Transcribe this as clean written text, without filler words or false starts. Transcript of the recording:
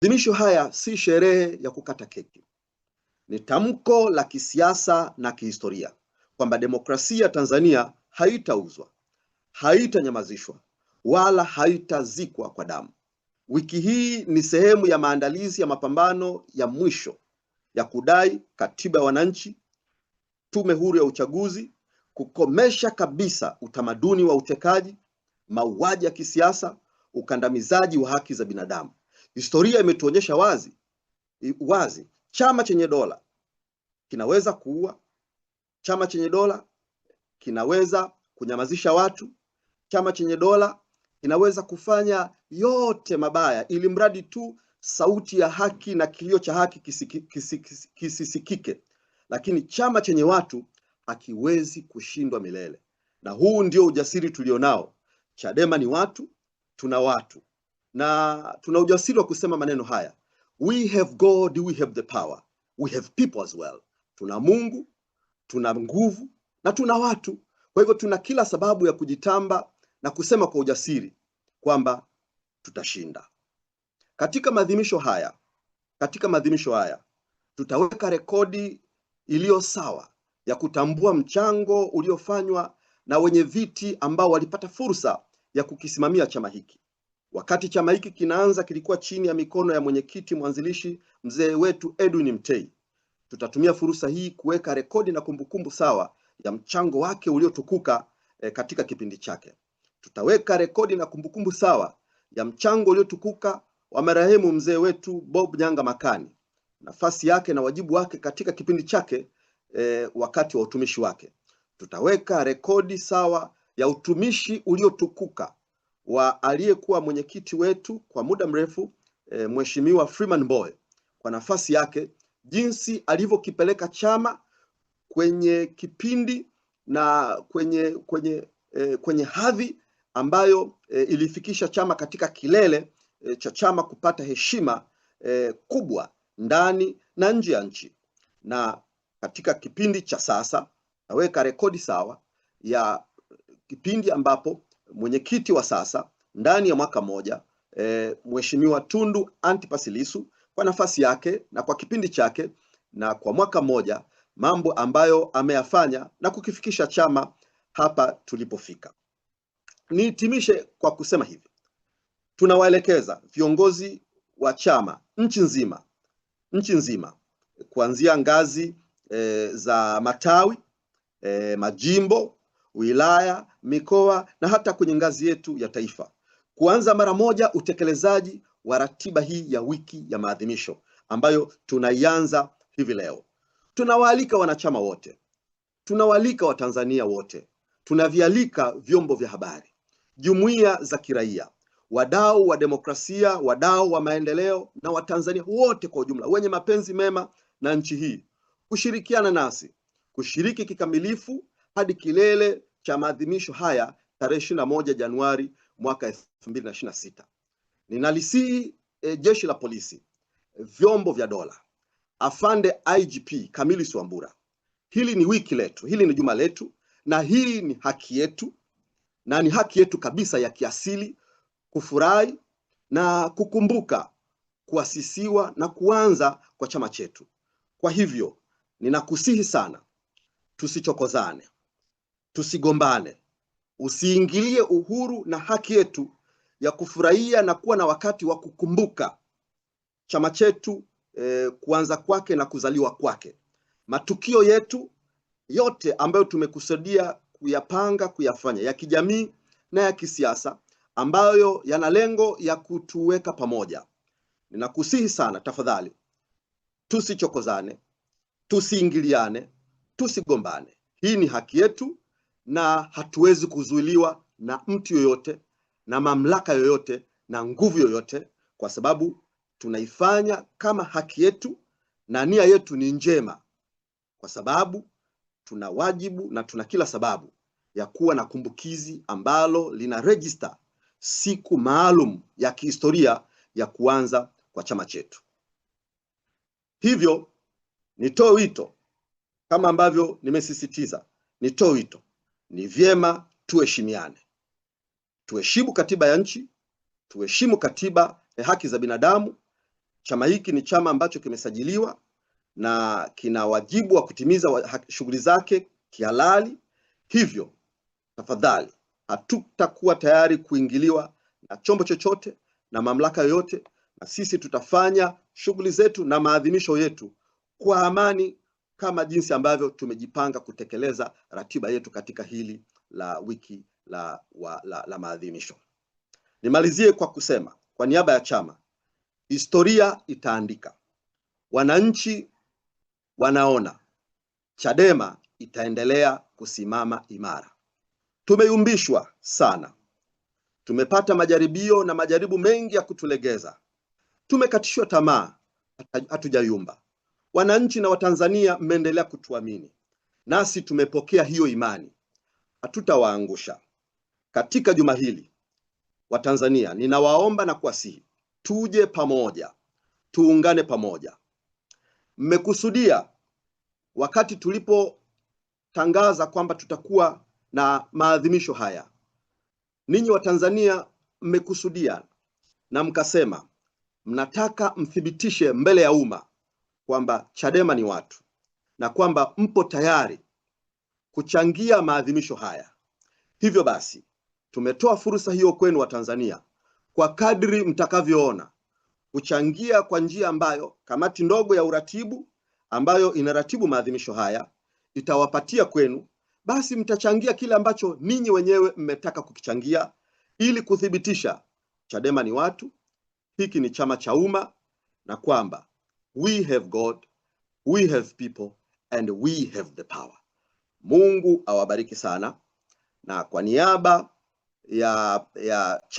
Maadhimisho haya si sherehe ya kukata keki. Ni tamko la kisiasa na kihistoria kwamba demokrasia Tanzania haitauzwa, haitanyamazishwa, wala haitazikwa kwa damu. Wiki hii ni sehemu ya maandalizi ya mapambano ya mwisho ya kudai katiba ya wananchi, tume huru ya uchaguzi, kukomesha kabisa utamaduni wa utekaji, mauaji ya kisiasa, ukandamizaji wa haki za binadamu. Historia imetuonyesha wazi chama chenye dola kinaweza kuua, chama chenye dola kinaweza kunyamazisha watu, chama chenye dola kinaweza kufanya yote mabaya ili mradi tu sauti ya haki na kilio cha haki kisisikike. Lakini chama chenye watu hakiwezi kushindwa milele. Na huu ndio ujasiri tulionao. Chadema ni watu, tuna watu. Na tuna ujasiri wa kusema maneno haya. We have God, we have the power. We have people as well. Tuna Mungu, tuna nguvu na tuna watu. Kwa hivyo tuna kila sababu ya kujitamba na kusema kwa ujasiri kwamba tutashinda. Katika maadhimisho haya tutaweka rekodi iliyo sawa ya kutambua mchango uliofanywa na wenye viti ambao walipata fursa ya kukisimamia chama hiki. Wakati chama hiki kinaanza kilikuwa chini ya mikono ya mwenyekiti mwanzilishi mzee wetu Edwin Mtei. Tutatumia fursa hii kuweka rekodi na kumbukumbu sawa ya mchango wake uliotukuka katika kipindi chake. Tutaweka rekodi na kumbukumbu sawa ya mchango uliotukuka wa marehemu mzee wetu Bob Nyanga Makani, nafasi yake na wajibu wake katika kipindi chake wakati wa utumishi wake. Tutaweka rekodi sawa ya utumishi uliotukuka wa aliyekuwa mwenyekiti wetu kwa muda mrefu Mheshimiwa Freeman Mbowe, kwa nafasi yake, jinsi alivyokipeleka chama kwenye kipindi na kwenye hadhi ambayo ilifikisha chama katika kilele cha chama kupata heshima kubwa ndani na nje ya nchi. Na katika kipindi cha sasa naweka rekodi sawa ya kipindi ambapo mwenyekiti wa sasa ndani ya mwaka mmoja Mheshimiwa Tundu Antipas Lissu kwa nafasi yake na kwa kipindi chake na kwa mwaka mmoja, mambo ambayo ameyafanya na kukifikisha chama hapa tulipofika. Nihitimishe kwa kusema hivi. Tunawaelekeza viongozi wa chama nchi nzima kuanzia ngazi za matawi, majimbo, wilaya, mikoa na hata kwenye ngazi yetu ya taifa, kuanza mara moja utekelezaji wa ratiba hii ya wiki ya maadhimisho ambayo tunaianza hivi leo. Tunawaalika wanachama wote, tunawaalika Watanzania wote, tunavialika vyombo vya habari, jumuiya za kiraia, wadau wa demokrasia, wadau wa maendeleo na Watanzania wote kwa ujumla wenye mapenzi mema na nchi hii kushirikiana nasi, kushiriki kikamilifu hadi kilele cha maadhimisho haya tarehe 21 Januari mwaka 2026. Ninalisihi jeshi la polisi, vyombo vya dola, afande IGP Camillus Wambura. Hili ni wiki letu, hili ni juma letu, na hii ni haki yetu, na ni haki yetu kabisa ya kiasili kufurahi na kukumbuka kuasisiwa na kuanza kwa chama chetu. Kwa hivyo ninakusihi sana, tusichokozane, tusigombane, usiingilie uhuru na haki yetu ya kufurahia na kuwa na wakati wa kukumbuka chama chetu kuanza kwake na kuzaliwa kwake. Matukio yetu yote ambayo tumekusudia kuyapanga kuyafanya ya kijamii na ya kisiasa ambayo yana lengo ya kutuweka pamoja. Ninakusihi sana, tafadhali tusichokozane, tusiingiliane, tusigombane. Hii ni haki yetu na hatuwezi kuzuiliwa na mtu yoyote na mamlaka yoyote na nguvu yoyote, kwa sababu tunaifanya kama haki yetu na nia yetu ni njema, kwa sababu tuna wajibu na tuna kila sababu ya kuwa na kumbukizi ambalo lina register siku maalum ya kihistoria ya kuanza kwa chama chetu. Hivyo nitoe wito kama ambavyo nimesisitiza, nitoe wito, ni vyema tuheshimiane. Tuheshimu katiba ya nchi, tuheshimu katiba ya haki za binadamu, Chama hiki ni chama ambacho kimesajiliwa na kina wajibu wa kutimiza shughuli zake kihalali. Hivyo tafadhali, hatutakuwa tayari kuingiliwa na chombo chochote na mamlaka yoyote, na sisi tutafanya shughuli zetu na maadhimisho yetu kwa amani, kama jinsi ambavyo tumejipanga kutekeleza ratiba yetu katika hili la wiki la maadhimisho. Nimalizie kwa kusema, kwa niaba ya chama, historia itaandika. Wananchi wanaona Chadema itaendelea kusimama imara. Tumeyumbishwa sana, tumepata majaribio na majaribu mengi ya kutulegeza, tumekatishwa tamaa, hatujayumba. Wananchi na Watanzania mmeendelea kutuamini, nasi tumepokea hiyo imani, hatutawaangusha. Katika juma hili, Watanzania, ninawaomba na kuwasihi, tuje pamoja, tuungane pamoja. Mmekusudia wakati tulipotangaza kwamba tutakuwa na maadhimisho haya, ninyi Watanzania mmekusudia na mkasema mnataka mthibitishe mbele ya umma kwamba Chadema ni watu na kwamba mpo tayari kuchangia maadhimisho haya. Hivyo basi, tumetoa fursa hiyo kwenu Watanzania, kwa kadri mtakavyoona, kuchangia kwa njia ambayo kamati ndogo ya uratibu ambayo inaratibu maadhimisho haya itawapatia kwenu. Basi mtachangia kile ambacho ninyi wenyewe mmetaka kukichangia, ili kuthibitisha Chadema ni watu, hiki ni chama cha umma, na kwamba we have God, we have people and we have the power. Mungu awabariki sana, na kwa niaba ya